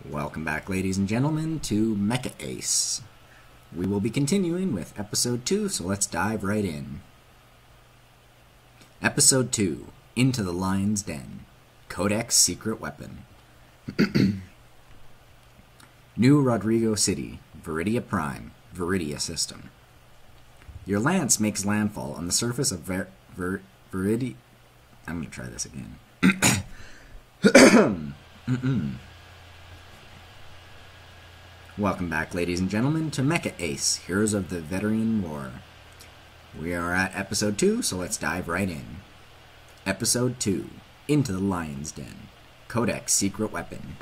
Welcome back, ladies and gentlemen, to Mecha Ace. We will be continuing with Episode 2, so let's dive right in. Episode 2, Into the Lion's Den. Codex Secret Weapon. New Rodrigo City, Viridia Prime, Viridia System. Your lance makes landfall on the surface of Viridia... I'm going to try this again. Welcome back, ladies and gentlemen, to Mecha Ace, Heroes of the Veteran War. We are at Episode 2, so let's dive right in. Episode 2, Into the Lion's Den. Codex Secret Weapon.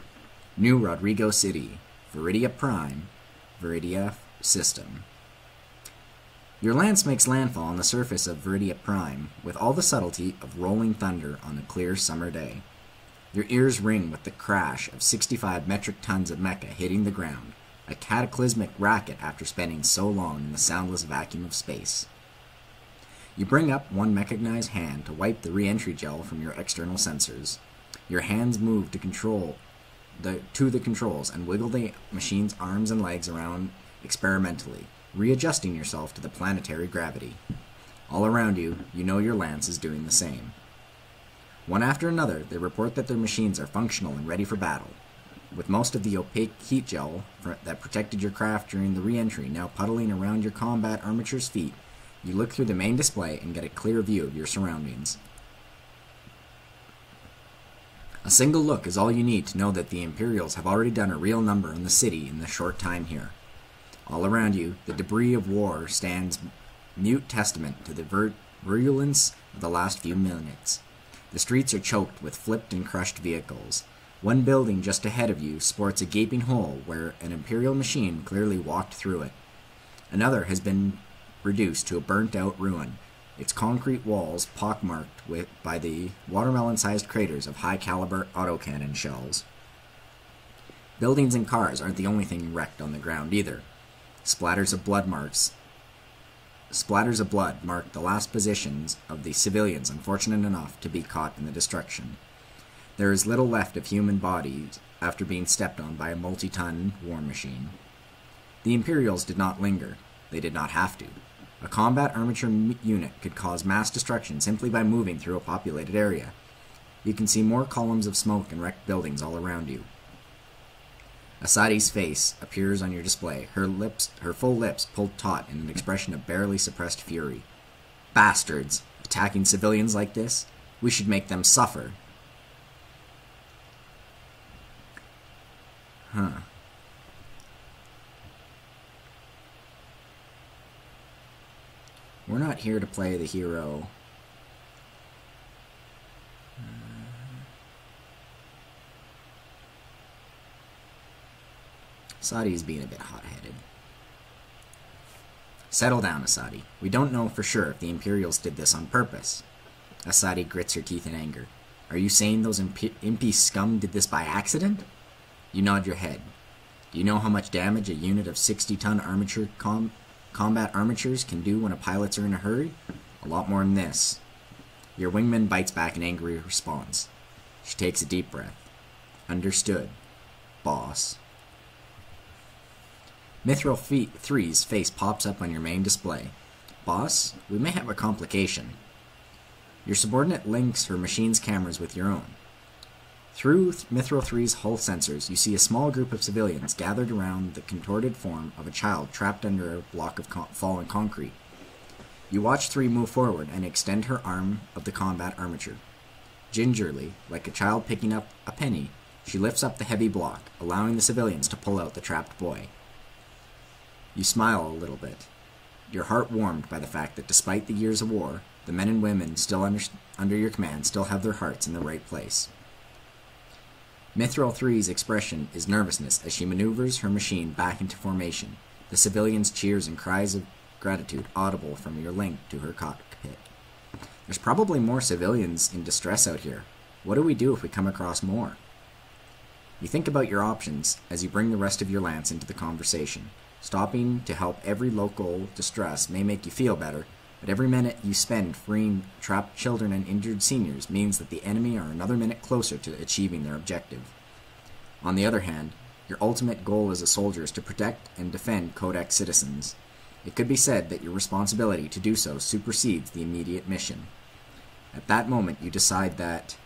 New Rodrigo City, Viridia Prime, Viridia System. Your lance makes landfall on the surface of Viridia Prime, with all the subtlety of rolling thunder on a clear summer day. Your ears ring with the crash of 65 metric tons of mecha hitting the ground, a cataclysmic racket after spending so long in the soundless vacuum of space. You bring up one mechanized hand to wipe the re-entry gel from your external sensors. Your hands move to the controls and wiggle the machine's arms and legs around experimentally, readjusting yourself to the planetary gravity. All around you, you know your lance is doing the same. One after another, they report that their machines are functional and ready for battle. With most of the opaque heat gel that protected your craft during the re-entry now puddling around your combat armature's feet, you look through the main display and get a clear view of your surroundings. A single look is all you need to know that the Imperials have already done a real number in the city in the short time here. All around you, the debris of war stands mute testament to the virulence of the last few minutes. The streets are choked with flipped and crushed vehicles. One building just ahead of you sports a gaping hole where an Imperial machine clearly walked through it. Another has been reduced to a burnt-out ruin, its concrete walls pockmarked by the watermelon-sized craters of high-caliber autocannon shells. Buildings and cars aren't the only thing wrecked on the ground either. Splatters of blood mark the last positions of the civilians unfortunate enough to be caught in the destruction. There is little left of human bodies after being stepped on by a multi-ton war machine. The Imperials did not linger. They did not have to. A combat armature unit could cause mass destruction simply by moving through a populated area. You can see more columns of smoke and wrecked buildings all around you. Asadi's face appears on your display, her full lips pulled taut in an expression of barely suppressed fury. Bastards! Attacking civilians like this? We should make them suffer. We're not here to play the hero. Asadi's being a bit hot-headed. Settle down, Asadi. We don't know for sure if the Imperials did this on purpose. Asadi grits her teeth in anger. Are you saying those impy scum did this by accident? You nod your head. Do you know how much damage a unit of 60-ton armature combat armatures can do when pilots are in a hurry? A lot more than this. Your wingman bites back an angry response. She takes a deep breath. Understood, boss. Mithril 3's face pops up on your main display. Boss, we may have a complication. Your subordinate links her machine's cameras with your own. Through Mithril 3's hull sensors, you see a small group of civilians gathered around the contorted form of a child trapped under a block of fallen concrete. You watch 3 move forward and extend her arm of the combat armature. Gingerly, like a child picking up a penny, she lifts up the heavy block, allowing the civilians to pull out the trapped boy. You smile a little bit, your heart warmed by the fact that despite the years of war, the men and women still under your command still have their hearts in the right place. Mithril 3's expression is nervousness as she maneuvers her machine back into formation, the civilians' cheers and cries of gratitude audible from your link to her cockpit. There's probably more civilians in distress out here. What do we do if we come across more? You think about your options as you bring the rest of your lance into the conversation. Stopping to help every local distress may make you feel better, but every minute you spend freeing trapped children and injured seniors means that the enemy are another minute closer to achieving their objective. On the other hand, Your ultimate goal as a soldier is to protect and defend Codex citizens. It could be said that your responsibility to do so supersedes the immediate mission. At that moment, you decide that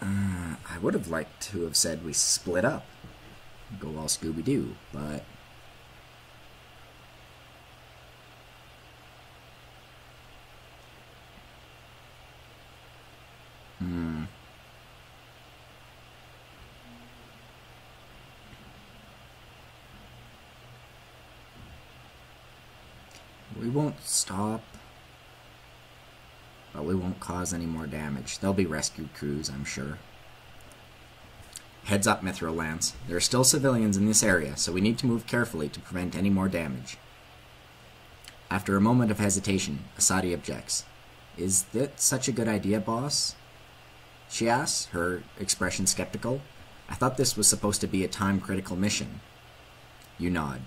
I would have liked to have said we split up. Go all Scooby-Doo, but we won't stop, but we won't cause any more damage. There'll be rescue crews, I'm sure. Heads up, Mithril Lance. There are still civilians in this area, so we need to move carefully to prevent any more damage. After a moment of hesitation, Asadi objects. Is that such a good idea, boss? She asks, her expression skeptical. I thought this was supposed to be a time-critical mission. You nod.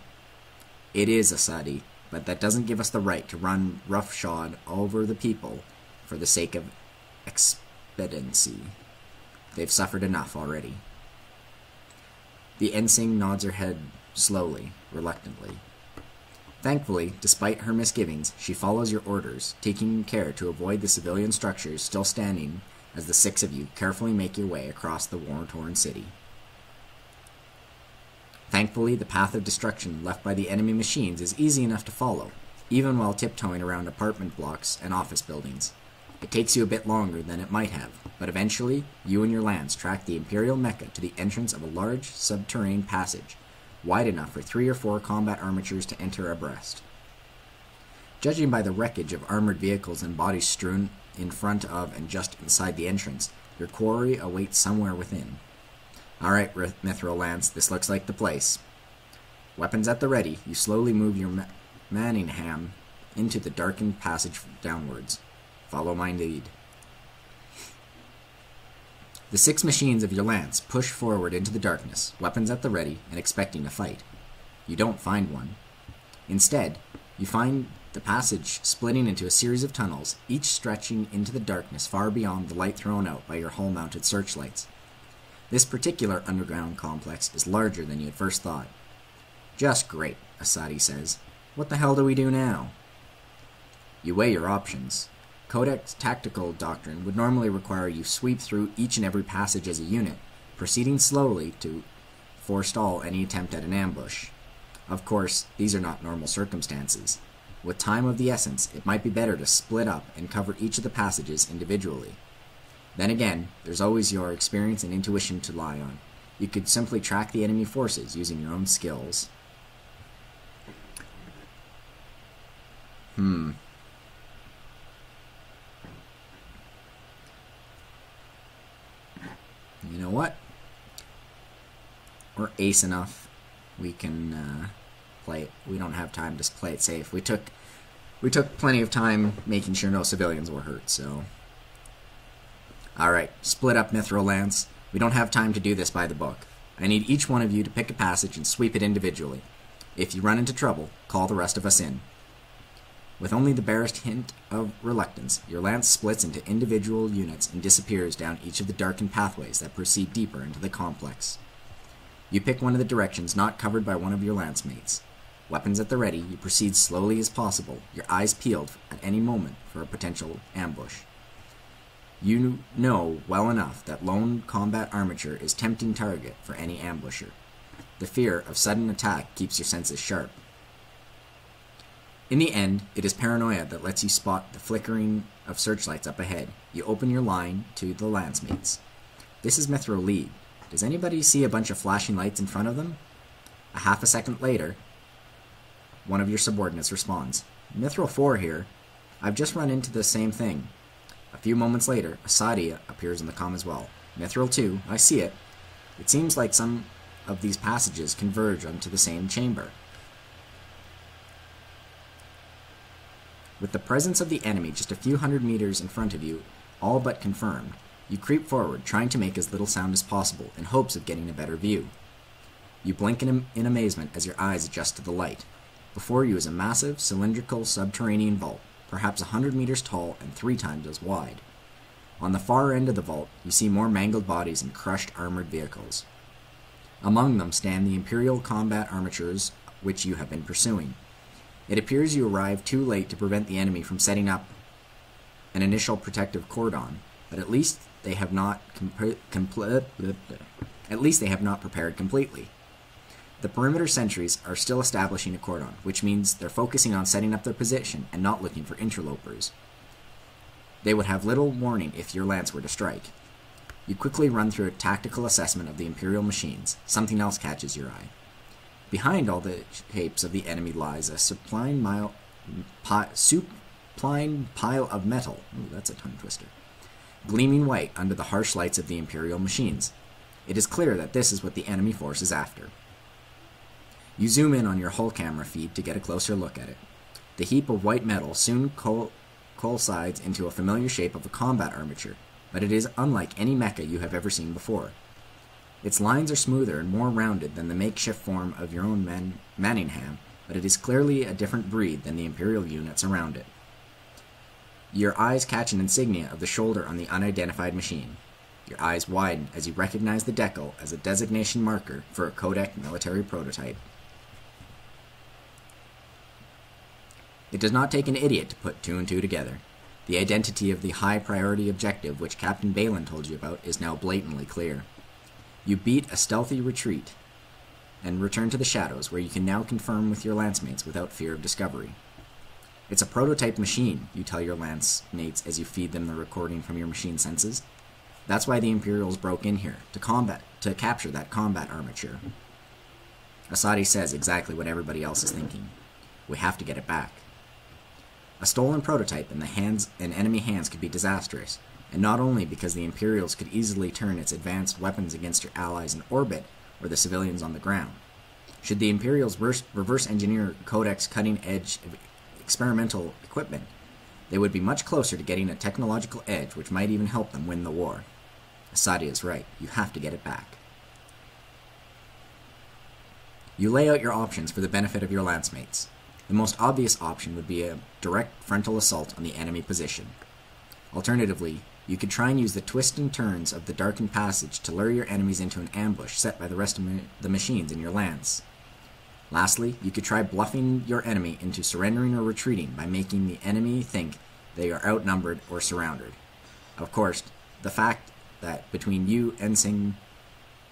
It is, Asadi, but that doesn't give us the right to run roughshod over the people for the sake of expediency. They've suffered enough already. The ensign nods her head slowly, reluctantly. Thankfully, despite her misgivings, she follows your orders, taking care to avoid the civilian structures still standing as the 6 of you carefully make your way across the war-torn city. Thankfully, the path of destruction left by the enemy machines is easy enough to follow, even while tiptoeing around apartment blocks and office buildings. It takes you a bit longer than it might have, but eventually, you and your Lance track the Imperial Mecha to the entrance of a large subterranean passage, wide enough for 3 or 4 combat armatures to enter abreast. Judging by the wreckage of armored vehicles and bodies strewn in front of and just inside the entrance, your quarry awaits somewhere within. Alright, Mithril Lance, this looks like the place. Weapons at the ready, you slowly move your Manningham into the darkened passage downwards. Follow my lead. The 6 machines of your Lance push forward into the darkness, weapons at the ready, and expecting a fight. You don't find one. Instead, you find the passage splitting into a series of tunnels, each stretching into the darkness far beyond the light thrown out by your hull-mounted searchlights. This particular underground complex is larger than you had first thought. Just great, Asadi says. What the hell do we do now? You weigh your options. Codex tactical doctrine would normally require you sweep through each and every passage as a unit, proceeding slowly to forestall any attempt at an ambush. Of course, these are not normal circumstances. With time of the essence, it might be better to split up and cover each of the passages individually. Then again, there's always your experience and intuition to rely on. You could simply track the enemy forces using your own skills. You know what? We're ace enough. We can play it. We don't have time to play it safe. We took plenty of time making sure no civilians were hurt, so. Alright, split up, Mithril Lance. We don't have time to do this by the book. I need each one of you to pick a passage and sweep it individually. If you run into trouble, call the rest of us in. With only the barest hint of reluctance, your Lance splits into individual units and disappears down each of the darkened pathways that proceed deeper into the complex. You pick one of the directions not covered by one of your Lance mates. Weapons at the ready, you proceed slowly as possible, your eyes peeled at any moment for a potential ambush. You know well enough that lone combat armature is tempting target for any ambusher. The fear of sudden attack keeps your senses sharp. In the end, it is paranoia that lets you spot the flickering of searchlights up ahead. You open your line to the Lance mates. This is Mithril Lead. Does anybody see a bunch of flashing lights in front of them? A half a second later, one of your subordinates responds. Mithril 4 here. I've just run into the same thing. A few moments later, Asadi appears in the comm as well. Mithril 2, I see it. It seems like some of these passages converge onto the same chamber. With the presence of the enemy just a few hundred meters in front of you, all but confirmed, you creep forward, trying to make as little sound as possible, in hopes of getting a better view. You blink in amazement as your eyes adjust to the light. Before you is a massive, cylindrical subterranean vault, perhaps 100 meters tall and 3 times as wide. On the far end of the vault, you see more mangled bodies and crushed armored vehicles. Among them stand the Imperial combat armatures which you have been pursuing. It appears you arrived too late to prevent the enemy from setting up an initial protective cordon, but at least they have not prepared completely. The perimeter sentries are still establishing a cordon, which means they're focusing on setting up their position and not looking for interlopers. They would have little warning if your lance were to strike. You quickly run through a tactical assessment of the Imperial machines. Something else catches your eye. Behind all the shapes of the enemy lies a supine pile of metal. Ooh, that's a tongue twister. Gleaming white under the harsh lights of the Imperial machines. It is clear that this is what the enemy force is after. You zoom in on your hull camera feed to get a closer look at it. The heap of white metal soon coincides into a familiar shape of a combat armature, but it is unlike any mecha you have ever seen before. Its lines are smoother and more rounded than the makeshift form of your own Manningham, but it is clearly a different breed than the Imperial units around it. Your eyes catch an insignia of the shoulder on the unidentified machine. Your eyes widen as you recognize the decal as a designation marker for a Codec military prototype. It does not take an idiot to put two and two together. The identity of the high-priority objective which Captain Balin told you about is now blatantly clear. You beat a stealthy retreat and return to the shadows, where you can now confirm with your lancemates without fear of discovery. It's a prototype machine, you tell your lancemates as you feed them the recording from your machine senses. That's why the Imperials broke in here, to capture that combat armature. Asadi says exactly what everybody else is thinking. We have to get it back. A stolen prototype in enemy hands could be disastrous, and not only because the Imperials could easily turn its advanced weapons against your allies in orbit or the civilians on the ground. Should the Imperials reverse engineer Codec's cutting-edge experimental equipment, they would be much closer to getting a technological edge which might even help them win the war. Asadi is right. You have to get it back. You lay out your options for the benefit of your lancemates. The most obvious option would be a direct frontal assault on the enemy position. Alternatively, you could try and use the twists and turns of the darkened passage to lure your enemies into an ambush set by the rest of the machines in your lance. Lastly, you could try bluffing your enemy into surrendering or retreating by making the enemy think they are outnumbered or surrounded. Of course, the fact that between you, Ensign,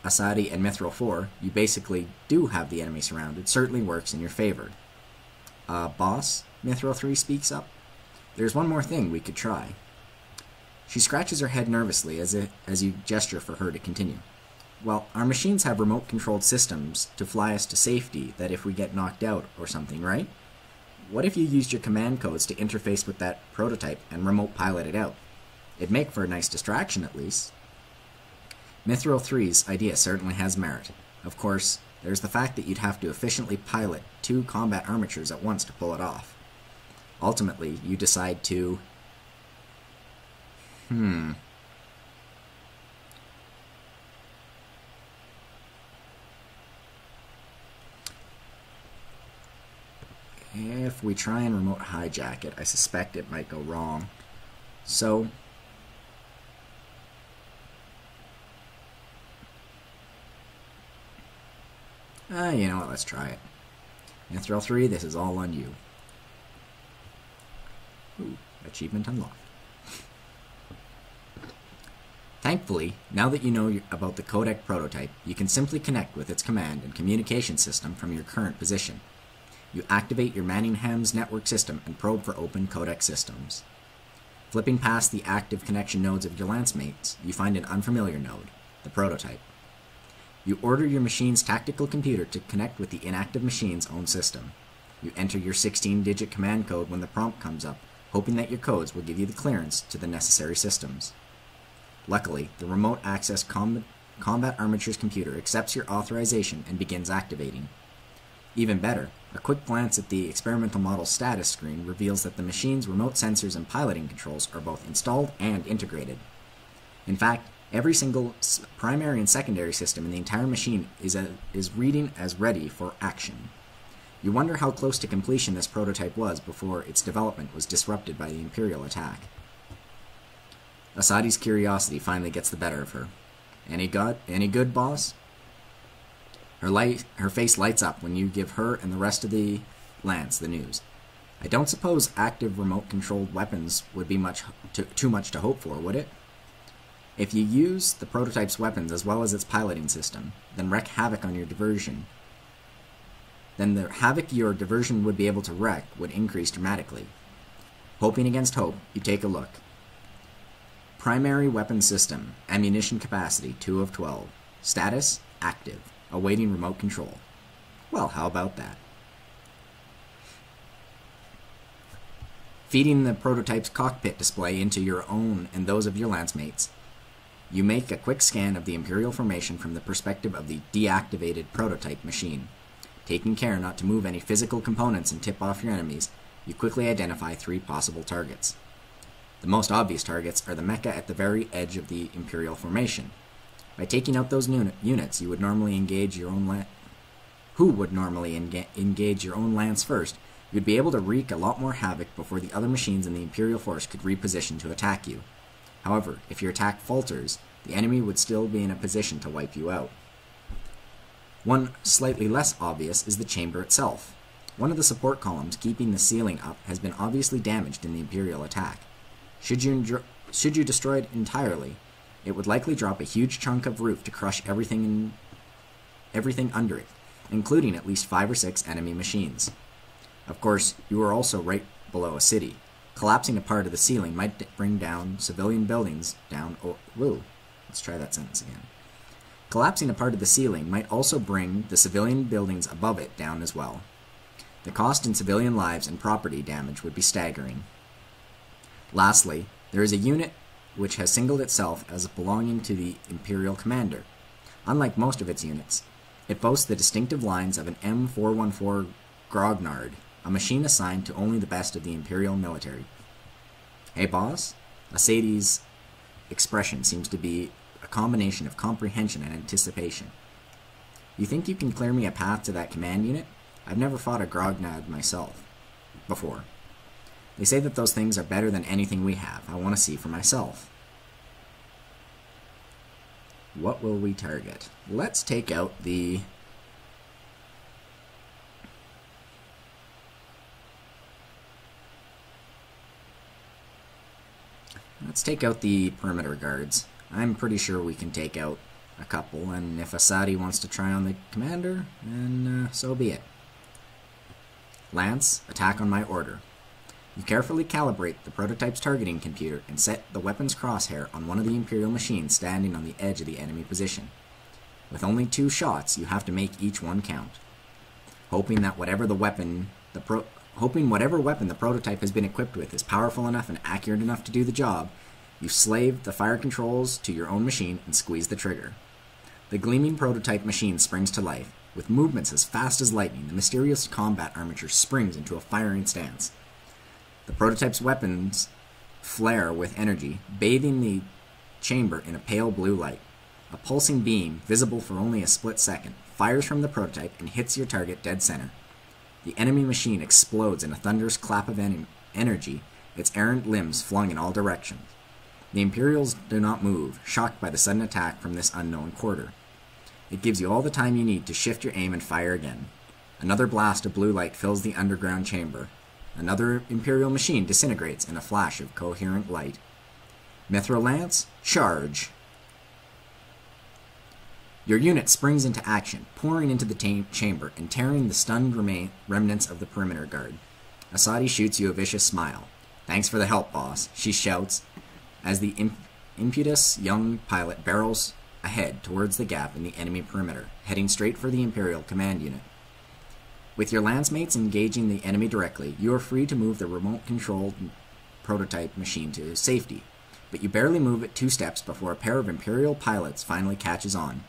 Asadi, and Mithril 4, you basically do have the enemy surrounded certainly works in your favor. Boss, Mithril 3 speaks up. There's one more thing we could try. She scratches her head nervously as you gesture for her to continue. Well, our machines have remote-controlled systems to fly us to safety that if we get knocked out or something, right? What if you used your command codes to interface with that prototype and remote pilot it out? It'd make for a nice distraction, at least. Mithril 3's idea certainly has merit. Of course, there's the fact that you'd have to efficiently pilot 2 combat armatures at once to pull it off. Ultimately, you decide to... If we try and remote hijack it, I suspect it might go wrong. So... you know what, let's try it. Mithril 3, this is all on you. Ooh, achievement unlocked. Thankfully, now that you know about the Codec prototype, you can simply connect with its command and communication system from your current position. You activate your Manningham's network system and probe for open Codec systems. Flipping past the active connection nodes of your lancemates, you find an unfamiliar node, the prototype. You order your machine's tactical computer to connect with the inactive machine's own system. You enter your 16-digit command code when the prompt comes up, hoping that your codes will give you the clearance to the necessary systems. Luckily, the remote access combat armature's computer accepts your authorization and begins activating. Even better, a quick glance at the experimental model's status screen reveals that the machine's remote sensors and piloting controls are both installed and integrated. In fact, every single primary and secondary system in the entire machine is reading as ready for action. You wonder how close to completion this prototype was before its development was disrupted by the Imperial attack. Asadi's curiosity finally gets the better of her. Any good, boss? Her face lights up when you give her and the rest of the Lance the news. I don't suppose active remote-controlled weapons would be too much to hope for, would it? If you use the prototype's weapons as well as its piloting system, then wreak havoc on your diversion. Then the havoc your diversion would be able to wreak would increase dramatically. Hoping against hope, you take a look. Primary weapon system, ammunition capacity 2 of 12. Status, active, awaiting remote control. Well, how about that? Feeding the prototype's cockpit display into your own and those of your lancemates, you make a quick scan of the Imperial formation from the perspective of the deactivated prototype machine. Taking care not to move any physical components and tip off your enemies, you quickly identify 3 possible targets. The most obvious targets are the mecha at the very edge of the Imperial formation. By taking out those units, you would normally engage your own engage your own lance first. You'd be able to wreak a lot more havoc before the other machines in the Imperial force could reposition to attack you. However, if your attack falters, the enemy would still be in a position to wipe you out. One slightly less obvious is the chamber itself. One of the support columns keeping the ceiling up has been obviously damaged in the Imperial attack. Should you destroy it entirely, it would likely drop a huge chunk of roof to crush everything under it, including at least 5 or 6 enemy machines. Of course, you are also right below a city. Collapsing a part of the ceiling might bring down civilian buildings down. Let's try that sentence again. Collapsing a part of the ceiling might also bring the civilian buildings above it down as well. The cost in civilian lives and property damage would be staggering. Lastly, there is a unit which has singled itself as belonging to the Imperial commander. Unlike most of its units, it boasts the distinctive lines of an M414 Grognard, a machine assigned to only the best of the Imperial military. Hey boss? Asadi's expression seems to be a combination of comprehension and anticipation. You think you can clear me a path to that command unit? I've never fought a Grognard myself before. They say that those things are better than anything we have. I want to see for myself. What will we target? Let's take out the... perimeter guards. I'm pretty sure we can take out a couple, and if Asadi wants to try on the commander, then so be it. Lance, attack on my order. You carefully calibrate the prototype's targeting computer and set the weapon's crosshair on one of the Imperial machines standing on the edge of the enemy position. With only 2 shots, you have to make each one count. Hoping whatever weapon the prototype has been equipped with is powerful enough and accurate enough to do the job, you slave the fire controls to your own machine and squeeze the trigger. The gleaming prototype machine springs to life. With movements as fast as lightning, the mysterious combat armature springs into a firing stance. The prototype's weapons flare with energy, bathing the chamber in a pale blue light. A pulsing beam, visible for only a split second, fires from the prototype and hits your target dead center. The enemy machine explodes in a thunderous clap of energy, its errant limbs flung in all directions. The Imperials do not move, shocked by the sudden attack from this unknown quarter. It gives you all the time you need to shift your aim and fire again. Another blast of blue light fills the underground chamber. Another Imperial machine disintegrates in a flash of coherent light. Mithril Lance, charge! Your unit springs into action, pouring into the chamber and tearing the stunned remnants of the perimeter guard. Asadi shoots you a vicious smile. Thanks for the help, boss, she shouts, as the impetuous young pilot barrels ahead towards the gap in the enemy perimeter, heading straight for the Imperial command unit. With your lancemates engaging the enemy directly, you are free to move the remote-controlled prototype machine to safety, but you barely move it 2 steps before a pair of Imperial pilots finally catches on.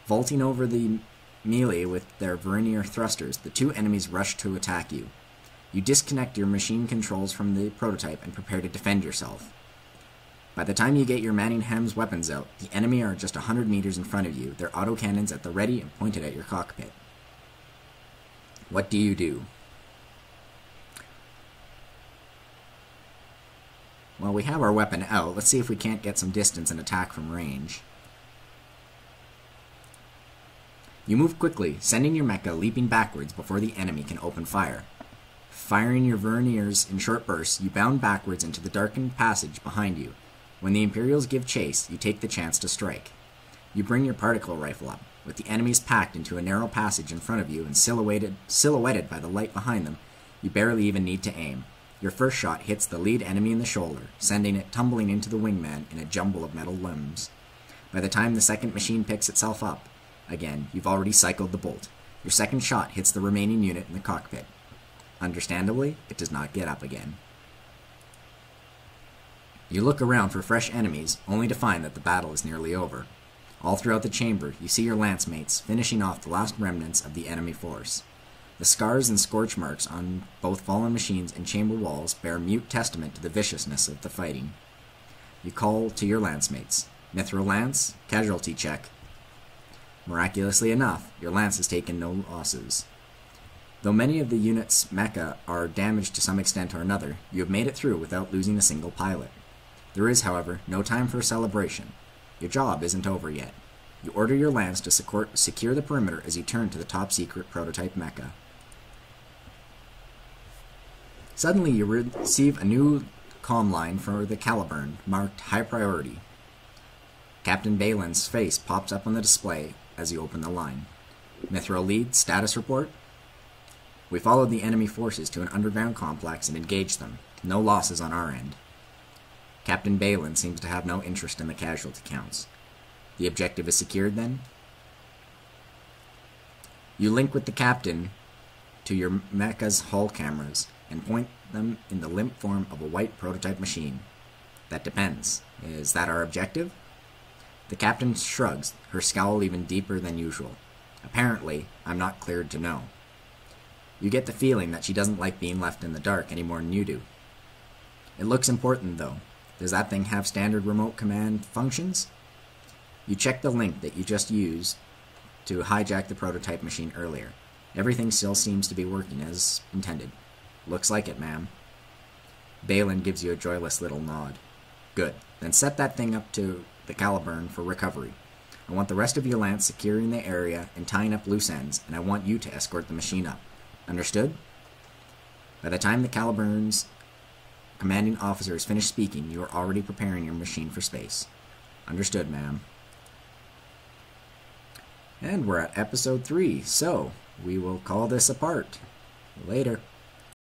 Vaulting over the melee with their vernier thrusters, the 2 enemies rush to attack you. You disconnect your machine controls from the prototype and prepare to defend yourself. By the time you get your Manningham's weapons out, the enemy are just 100 meters in front of you, their autocannons at the ready and pointed at your cockpit. What do you do? Well, we have our weapon out. Let's see if we can't get some distance and attack from range. You move quickly, sending your mecha leaping backwards before the enemy can open fire. Firing your verniers in short bursts, you bound backwards into the darkened passage behind you. When the Imperials give chase, you take the chance to strike. You bring your particle rifle up. With the enemies packed into a narrow passage in front of you and silhouetted by the light behind them, you barely even need to aim. Your first shot hits the lead enemy in the shoulder, sending it tumbling into the wingman in a jumble of metal limbs. By the time the second machine picks itself up, again, you've already cycled the bolt. Your second shot hits the remaining unit in the cockpit. Understandably, it does not get up again. You look around for fresh enemies, only to find that the battle is nearly over. All throughout the chamber, you see your lance mates finishing off the last remnants of the enemy force. The scars and scorch marks on both fallen machines and chamber walls bear mute testament to the viciousness of the fighting. You call to your lance mates. Mithril lance, casualty check. Miraculously enough, your lance has taken no losses. Though many of the unit's mecha are damaged to some extent or another, you have made it through without losing a single pilot. There is, however, no time for a celebration. Your job isn't over yet. You order your lance to secure the perimeter as you turn to the top-secret prototype mecha. Suddenly, you receive a new comm line for the Caliburn, marked High Priority. Captain Balin's face pops up on the display as you open the line. Mithril Lead, status report. We followed the enemy forces to an underground complex and engaged them. No losses on our end. Captain Balin seems to have no interest in the casualty counts. The objective is secured, then? You link with the captain to your mecha's hull cameras and point them in the limp form of a white prototype machine. That depends. Is that our objective? The captain shrugs, her scowl even deeper than usual. Apparently, I'm not cleared to know. You get the feeling that she doesn't like being left in the dark any more than you do. It looks important, though. Does that thing have standard remote command functions? You check the link that you just used to hijack the prototype machine earlier. Everything still seems to be working as intended. Looks like it, ma'am. Balin gives you a joyless little nod. Good. Then set that thing up to the Caliburn for recovery. I want the rest of your lance securing the area and tying up loose ends, and I want you to escort the machine up. Understood? By the time the Caliburn's commanding officer has finished speaking, you are already preparing your machine for space. Understood, ma'am. And we're at episode 3, so we will call this a part. Later.